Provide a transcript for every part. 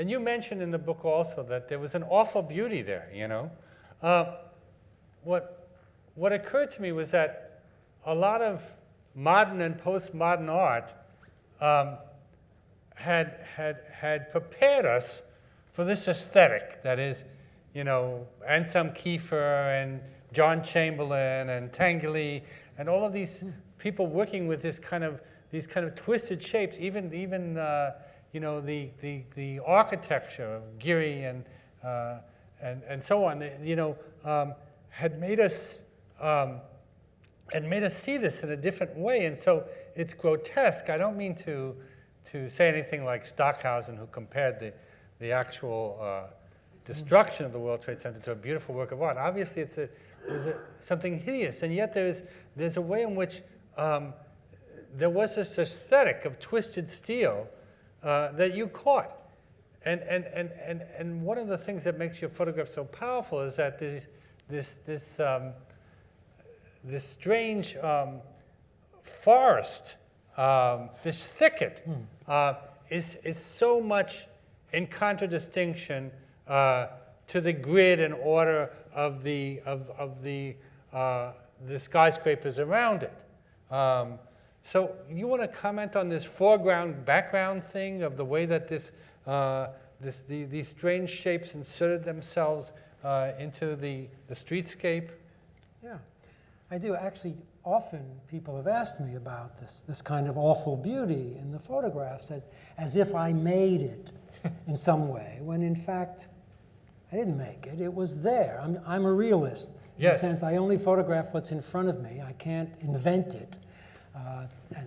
and you mentioned in the book also that there was an awful beauty there, you know. What occurred to me was that a lot of modern and postmodern art had prepared us for this aesthetic that is, you know, Anselm Kiefer and John Chamberlain and Tanguy and all of these people working with these kind of twisted shapes. Even you know, the architecture of Gehry and so on. You know, had made us see this in a different way, and so it's grotesque. I don't mean to say anything like Stockhausen, who compared the actual destruction of the World Trade Center to a beautiful work of art. Obviously, it's something hideous, and yet there's a way in which there was this aesthetic of twisted steel that you caught, and one of the things that makes your photograph so powerful is that this strange forest, this thicket, is so much in contradistinction to the grid and order of the skyscrapers around it. So you want to comment on this foreground background thing of the way that these strange shapes inserted themselves into the streetscape? Yeah, I do. Actually, often people have asked me about this kind of awful beauty in the photographs as if I made it in some way, when in fact I didn't make it. It was there. I'm a realist. Yes. In the sense I only photograph what's in front of me. I can't invent it.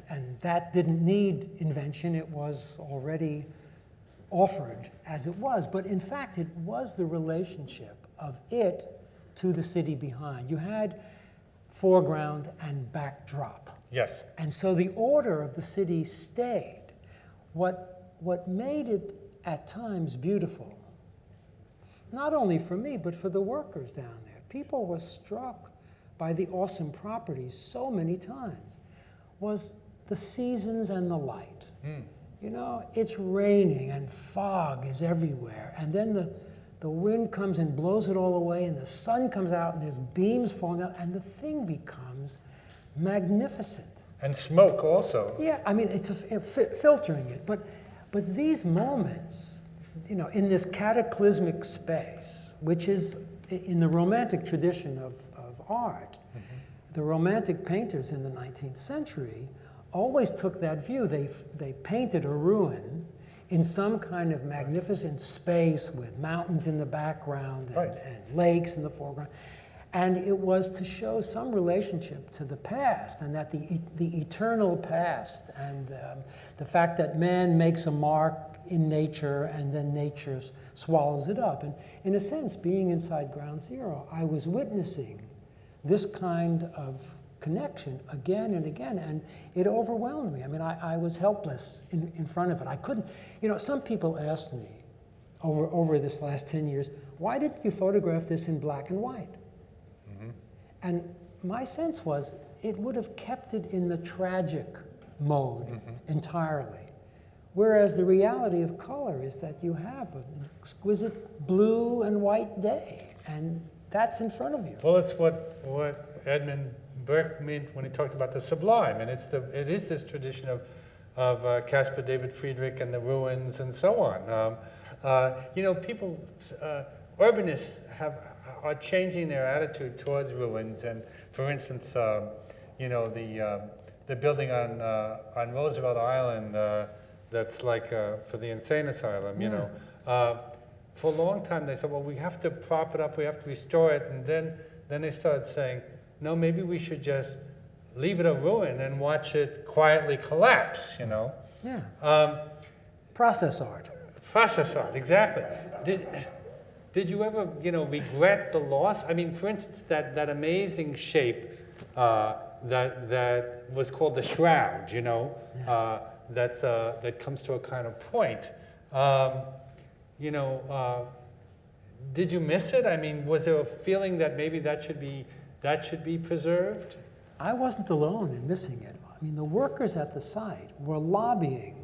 And that didn't need invention. It was already offered as it was. But in fact, it was the relationship of it to the city behind. You had foreground and backdrop. Yes. And so the order of the city stayed. What made it at times beautiful, not only for me, but for the workers down there. People were struck by the awesome properties so many times, was the seasons and the light. You know, it's raining and fog is everywhere, and then the wind comes and blows it all away, and the sun comes out, and there's beams falling out, and the thing becomes magnificent. And smoke also. Yeah, I mean, it's filtering it, but these moments, you know, in this cataclysmic space, which is in the Romantic tradition of art, the Romantic painters in the 19th century always took that view. They painted a ruin in some kind of magnificent space with mountains in the background and lakes in the foreground. And it was to show some relationship to the past, and that the eternal past, and the fact that man makes a mark in nature and then nature swallows it up. And in a sense, being inside Ground Zero, I was witnessing this kind of connection again and again, and it overwhelmed me. I mean, I was helpless in front of it. I couldn't, you know, some people asked me over this last 10 years, why didn't you photograph this in black and white? And my sense was it would have kept it in the tragic mode entirely. Whereas the reality of color is that you have an exquisite blue and white day, and that's in front of you. Well, it's what Edmund Burke meant when he talked about the sublime, and it is this tradition of Caspar David Friedrich and the ruins and so on. You know, people, urbanists are changing their attitude towards ruins, and for instance, you know, the building on Roosevelt Island that's like for the insane asylum. You know, for a long time they thought, well, we have to prop it up, we have to restore it, and then they started saying, no, maybe we should just leave it a ruin and watch it quietly collapse. You know. Yeah. Process art. Process art, exactly. Did you ever, you know, regret the loss? I mean, for instance, that amazing shape that was called the shroud, you know, that comes to a kind of point. You know, did you miss it? I mean, was there a feeling that maybe that should be preserved? I wasn't alone in missing it. I mean, the workers at the site were lobbying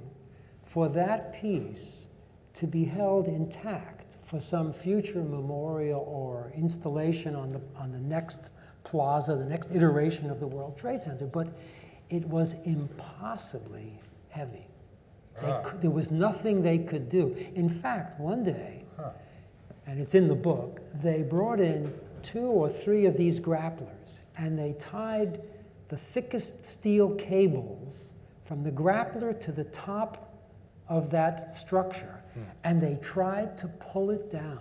for that piece to be held intact for some future memorial or installation on the next plaza, the next iteration of the World Trade Center, but it was impossibly heavy. There was nothing they could do. In fact, one day, and it's in the book, they brought in 2 or 3 of these grapplers, and they tied the thickest steel cables from the grappler to the top of that structure, and they tried to pull it down,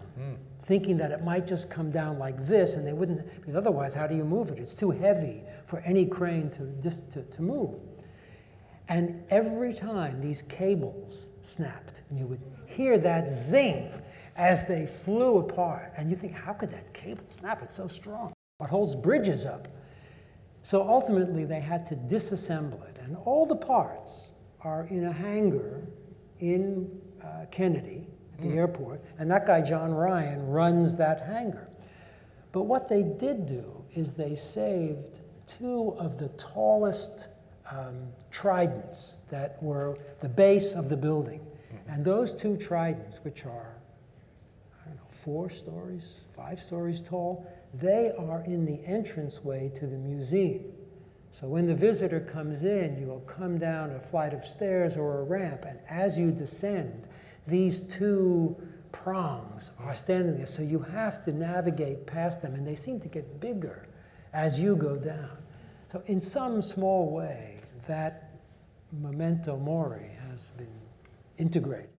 thinking that it might just come down like this, and they wouldn't, because otherwise, how do you move it? It's too heavy for any crane to move. And every time these cables snapped, and you would hear that zing as they flew apart, and you think, how could that cable snap? It's so strong. It holds bridges up. So ultimately, they had to disassemble it, and all the parts are in a hangar in Kennedy, at the airport, and that guy, John Ryan, runs that hangar. But what they did do is they saved 2 of the tallest tridents that were the base of the building. And those 2 tridents, which are, I don't know, 4 stories, 5 stories tall, they are in the entranceway to the museum. So when the visitor comes in, you will come down a flight of stairs or a ramp, and as you descend, these 2 prongs are standing there. So you have to navigate past them, and they seem to get bigger as you go down. So in some small way, that memento mori has been integrated.